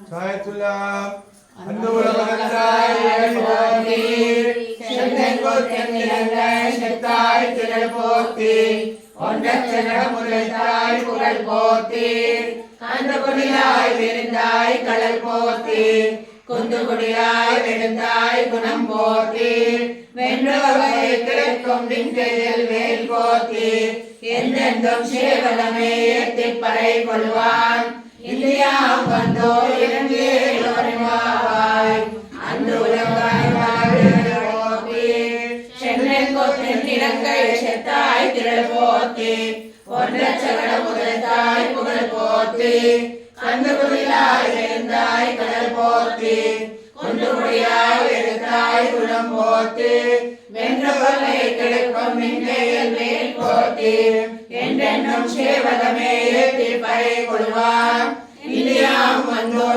சாயத்துல்லாம் அன்பு உலகத்தாய் போற்றி செங்கோல் தென்னிலங்காய் செத்தாய் திரள் போற்றி ஒன்றச்சரமுறைத்தாய் புகழ் போற்றி கண்டுகுடியாய் விருந்தாய் கடல் போற்றி குந்துகுடியாய் விழுந்தாய் குணம் போற்றி வென்றவரை கிடைக்கும் நின்றையில் வேல் போற்றி என்றென்றும் சேவலமே ஏத்திப்பறை கொள்வான் இந்தியா வந்தோ இறங்கேவாய் அந்த உலகாய் போற்றி செங்கோத்தின் இலங்கை செத்தாய் திரள் போற்றி ஒன்றச்சகட முதல்தாய் புகழ் போற்றி கண்டுகுடியாய் எழுந்தாய் கடல் போற்றி குண்டுகுடியாய் எழுந்தாய் குணம் போற்றி வென்றவரை கிடைக்கும் நின்றையில் வேல் போற்றி என்றென்றும் சேவகமே ஏற்றி பறை கொள்வான் இந்தியா வந்தோ